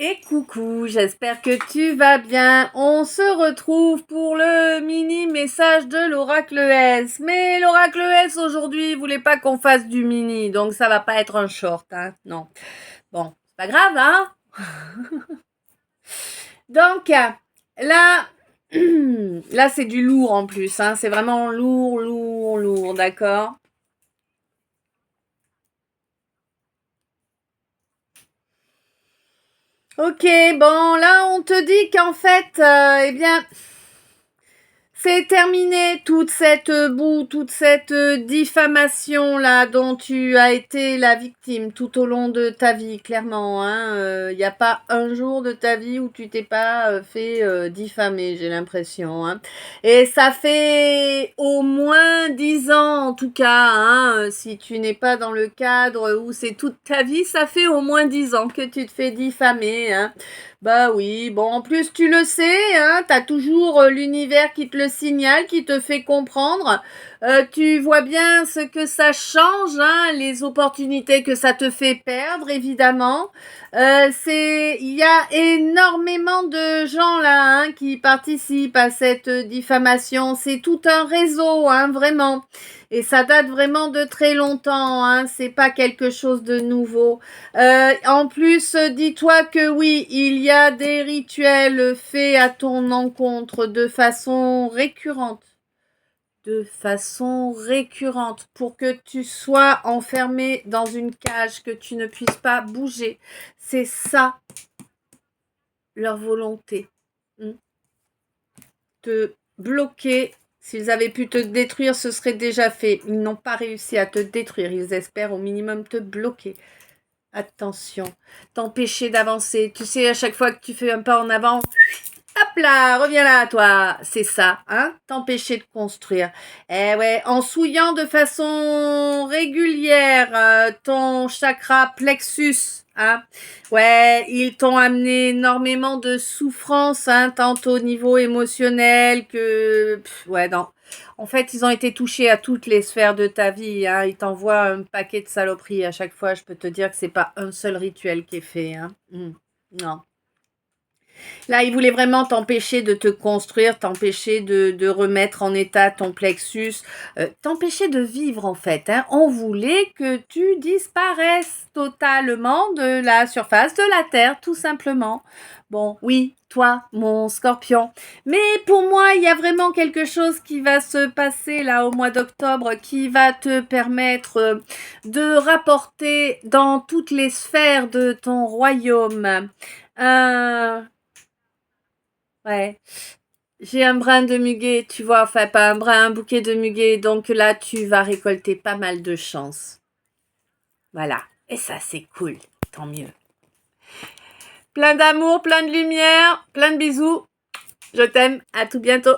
Et coucou, j'espère que tu vas bien. On se retrouve pour le mini message de l'oracle S. Mais l'oracle S aujourd'hui voulait pas qu'on fasse du mini, donc ça va pas être un short, hein. Non. Bon, c'est pas grave, hein. Donc là, là c'est du lourd en plus, hein. C'est vraiment lourd, d'accord. Ok, bon, là on te dit qu'en fait, eh bien, c'est terminé toute cette boue, toute cette diffamation là dont tu as été la victime tout au long de ta vie, clairement. Il n'y a pas un jour de ta vie où tu t'es pas fait diffamer, j'ai l'impression. Hein. Et ça fait au moins 10 ans, en tout cas, si tu n'es pas dans le cadre où c'est toute ta vie, ça fait au moins 10 ans que tu te fais diffamer. Hein. Bah oui, bon, en plus, tu le sais, hein, t'as toujours l'univers qui te le signale, qui te fait comprendre. Tu vois bien ce que ça change, hein, les opportunités que ça te fait perdre, évidemment. Il y a énormément de gens là, hein, qui participent à cette diffamation. C'est tout un réseau, hein, vraiment. Et ça date vraiment de très longtemps, hein. C'est pas quelque chose de nouveau. En plus, dis-toi que oui, il y a des rituels faits à ton encontre de façon récurrente. De façon récurrente pour que tu sois enfermé dans une cage, que tu ne puisses pas bouger. C'est ça leur volonté. Hmm. Te bloquer. S'ils avaient pu te détruire, ce serait déjà fait. Ils n'ont pas réussi à te détruire. Ils espèrent au minimum te bloquer. Attention, t'empêcher d'avancer. Tu sais, à chaque fois que tu fais un pas en avant, hop là, reviens là, toi. C'est ça, hein, t'empêcher de construire. Eh ouais, en souillant de façon régulière ton chakra plexus, hein. Ouais, ils t'ont amené énormément de souffrance, hein, tant au niveau émotionnel que... ouais, non. En fait, ils ont été touchés à toutes les sphères de ta vie. Hein. Ils t'envoient un paquet de saloperies à chaque fois. Je peux te dire que c'est pas un seul rituel qui est fait. Hein. Non. Là, ils voulaient vraiment t'empêcher de te construire, t'empêcher de remettre en état ton plexus, t'empêcher de vivre en fait. Hein. On voulait que tu disparaisses totalement de la surface de la Terre, tout simplement. Bon, oui, toi, mon scorpion. Mais pour moi, il y a vraiment quelque chose qui va se passer là au mois d'octobre qui va te permettre de rapporter dans toutes les sphères de ton royaume. Ouais, j'ai un brin de muguet, tu vois, enfin pas un brin, un bouquet de muguet, donc là tu vas récolter pas mal de chance. Voilà, et ça c'est cool, tant mieux. Plein d'amour, plein de lumière, plein de bisous. Je t'aime, à tout bientôt.